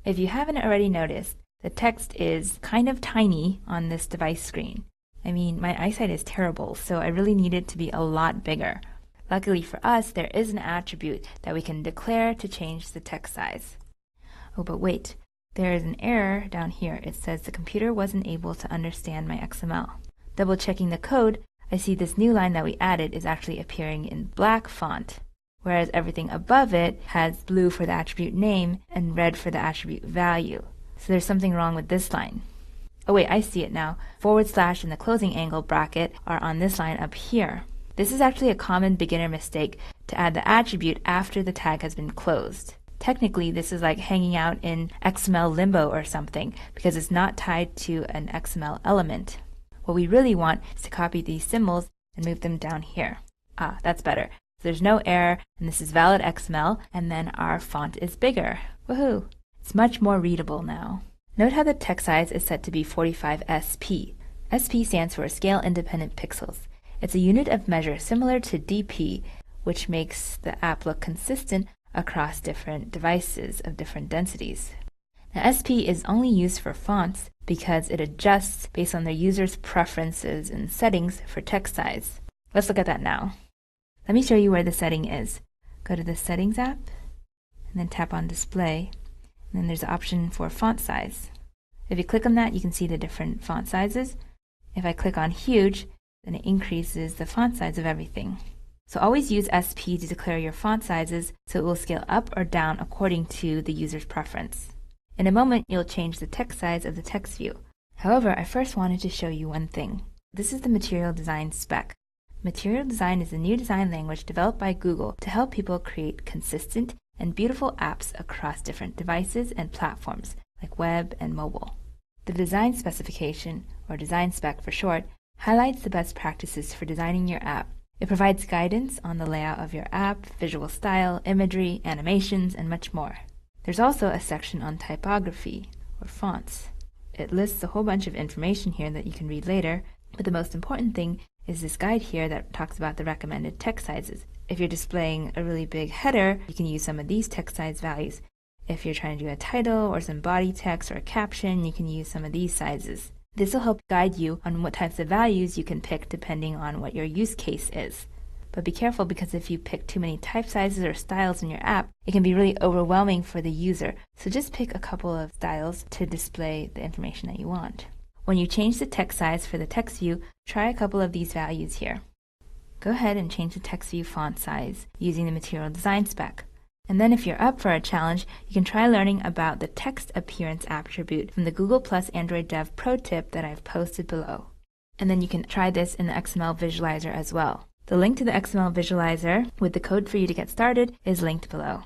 If you haven't already noticed, the text is kind of tiny on this device screen. I mean, my eyesight is terrible, so I really need it to be a lot bigger. Luckily for us, there is an attribute that we can declare to change the text size. Oh, but wait, there is an error down here. It says the computer wasn't able to understand my XML. Double checking the code, I see this new line that we added is actually appearing in black font, whereas everything above it has blue for the attribute name and red for the attribute value. So there's something wrong with this line. Oh wait, I see it now. / and the closing angle bracket are on this line up here. This is actually a common beginner mistake to add the attribute after the tag has been closed. Technically, this is like hanging out in XML limbo or something because it's not tied to an XML element. What we really want is to copy these symbols and move them down here. Ah, that's better. So there's no error, and this is valid XML, and then our font is bigger. Woohoo! It's much more readable now. Note how the text size is set to be 45 SP. SP stands for Scale Independent Pixels. It's a unit of measure similar to DP, which makes the app look consistent across different devices of different densities. Now, SP is only used for fonts because it adjusts based on their users' preferences and settings for text size. Let's look at that now. Let me show you where the setting is. Go to the Settings app, and then tap on Display, and then there's an option for font size. If you click on that, you can see the different font sizes. If I click on Huge, then it increases the font size of everything. So always use SP to declare your font sizes so it will scale up or down according to the user's preference. In a moment, you'll change the text size of the text view. However, I first wanted to show you one thing. This is the Material Design spec. Material Design is a new design language developed by Google to help people create consistent and beautiful apps across different devices and platforms, like web and mobile. The design specification, or design spec for short, highlights the best practices for designing your app. It provides guidance on the layout of your app, visual style, imagery, animations, and much more. There's also a section on typography, or fonts. It lists a whole bunch of information here that you can read later, but the most important thing is this guide here that talks about the recommended text sizes. If you're displaying a really big header, you can use some of these text size values. If you're trying to do a title or some body text or a caption, you can use some of these sizes. This will help guide you on what types of values you can pick depending on what your use case is. But be careful, because if you pick too many type sizes or styles in your app, it can be really overwhelming for the user. So just pick a couple of styles to display the information that you want. When you change the text size for the text view, try a couple of these values here. Go ahead and change the text view font size using the Material Design spec. And then if you're up for a challenge, you can try learning about the text appearance attribute from the Google+ Android Dev Pro Tip that I've posted below. And then you can try this in the XML visualizer as well. The link to the XML visualizer with the code for you to get started is linked below.